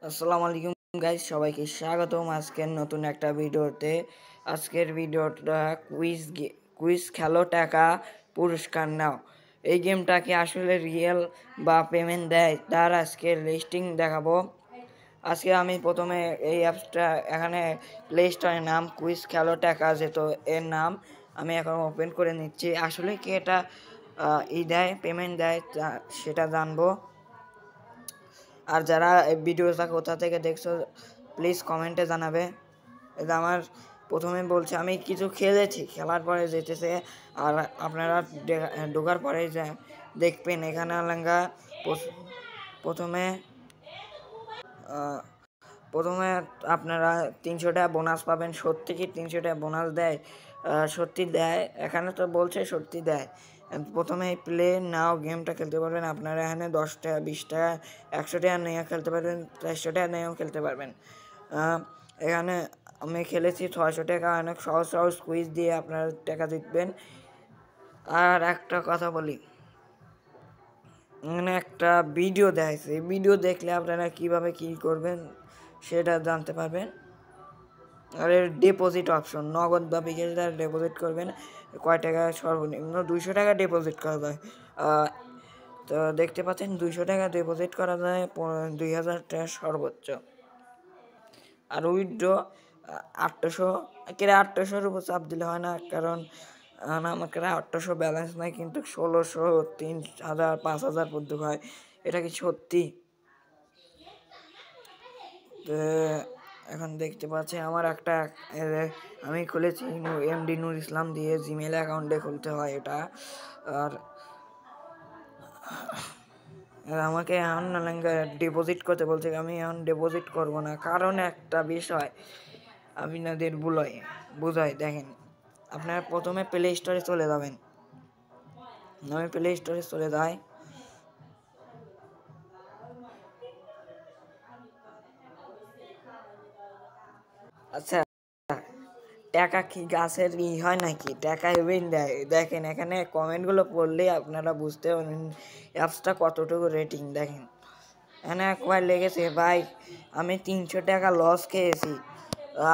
আসসালামু আলাইকুম গাইস, সবাইকে স্বাগতম আজকের নতুন একটা ভিডিওতে। আজকের ভিডিওটা কুইজ খেলো টাকা পুরস্কার নাও। এই গেমটা কি আসলে রিয়েল বা পেমেন্ট দেয় তার আজকের লিস্টিং দেখাবো। আজকে আমি প্রথমে এই অ্যাপসটা এখানে প্লে স্টোরের নাম কুইজ খেলো টাকা, যেহেতু এর নাম আমি এখন ওপেন করে নিচ্ছি। আসলে কি এটা দেয়, পেমেন্ট দেয় সেটা জানবো। আর যারা এই ভিডিওটা কোথা থেকে দেখছো প্লিজ কমেন্টে জানাবে। এটা আমার প্রথমে বলছে আমি কিছু খেলেছি, খেলার পরে যেতেছে। আর আপনারা ঢোকার পরে দেখবেন এখানে আলাঙ্গা প্রথমে প্রথমে আপনারা 300 টাকা বোনাস পাবেন। সত্যি কি 300 টাকা বোনাস দেয়? সত্যি দেয়, এখানে তো বলছে সত্যি দেয়। প্রথমে প্লে নাও গেমটা খেলতে পারবেন। আপনারা এখানে 10 টাকা, 20 টাকা, 100 টাকা নিয়েও খেলতে পারবেন, 400 টাকা নিয়েও খেলতে পারবেন। এখানে আমি খেলেছি 600 টাকা, অনেক সহজ সহজ কুইজ দিয়ে আপনারা টাকা জিতবেন। আর একটা কথা বলি, মানে একটা ভিডিও দেখাইছে, এই ভিডিও দেখলে আপনারা কিভাবে কি করবেন সেটা জানতে পারবেন। আর এর ডিপোজিট অপশন, নগদ বা বিকাশ দ্বারা ডিপোজিট করবেন। কয় টাকা? সর্বনিম্ন 200 টাকা ডিপোজিট করা যায়। তো দেখতে পাচ্ছেন 200 টাকা ডিপোজিট করা যায়, 2000 টাকা সর্বোচ্চ। আর উইথড্র 800, কেরা 800-র উপর চাপ দিলে হয় না, কারণ আমাকে 800 ব্যালেন্স নাই, কিন্তু 1600, 3000, 5000 পর্যন্ত হয়। এটা কি সত্যি? এখন দেখতে পাচ্ছি আমার একটা আমি খুলেছি এমডি নূর ইসলাম দিয়ে, জিমেল অ্যাকাউন্টে খুলতে হয় এটা। আর আমাকে এখন ডিপোজিট করতে বলছে, আমি এখন ডিপোজিট করব না, কারণ একটা বিষয় আপনাদের বুঝাই দেখেন। আপনারা প্রথমে প্লে স্টোরে চলে যাবেন। আমি প্লে স্টোরে চলে যাই। আচ্ছা, টাকা কি গাছের হয় নাকি? টাকা এমনি দেয়। দেখেন এখানে কমেন্টগুলো পড়লেই আপনারা বুঝতে পারবেন অ্যাপসটা কতটুকু রেটিং। দেখেন এখানে একবার লেগেছে, ভাই আমি 300 টাকা লস খেয়েছি।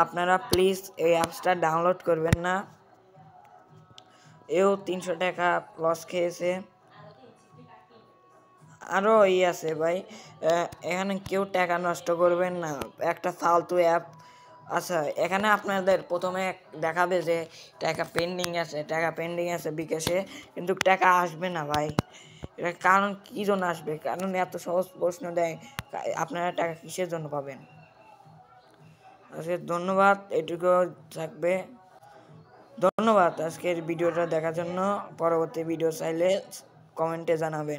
আপনারা প্লিজ এই অ্যাপসটা ডাউনলোড করবেন না। এও 300 টাকা লস খেয়েছে। আরও আছে ভাই, এখানে কেউ টাকা নষ্ট করবেন না, একটা ফালতু অ্যাপ। আচ্ছা, এখানে আপনাদের প্রথমে দেখাবে যে টাকা পেন্ডিং আছে বিকাশে, কিন্তু টাকা আসবে না ভাই। এটা কারণ কী জন্য আসবে? কারণ এত সহজ প্রশ্ন দেয়, আপনারা টাকা কিসের জন্য পাবেন? আজকে ধন্যবাদ, এটুকু থাকবে। ধন্যবাদ আজকের ভিডিওটা দেখার জন্য। পরবর্তী ভিডিও চাইলে কমেন্টে জানাবেন।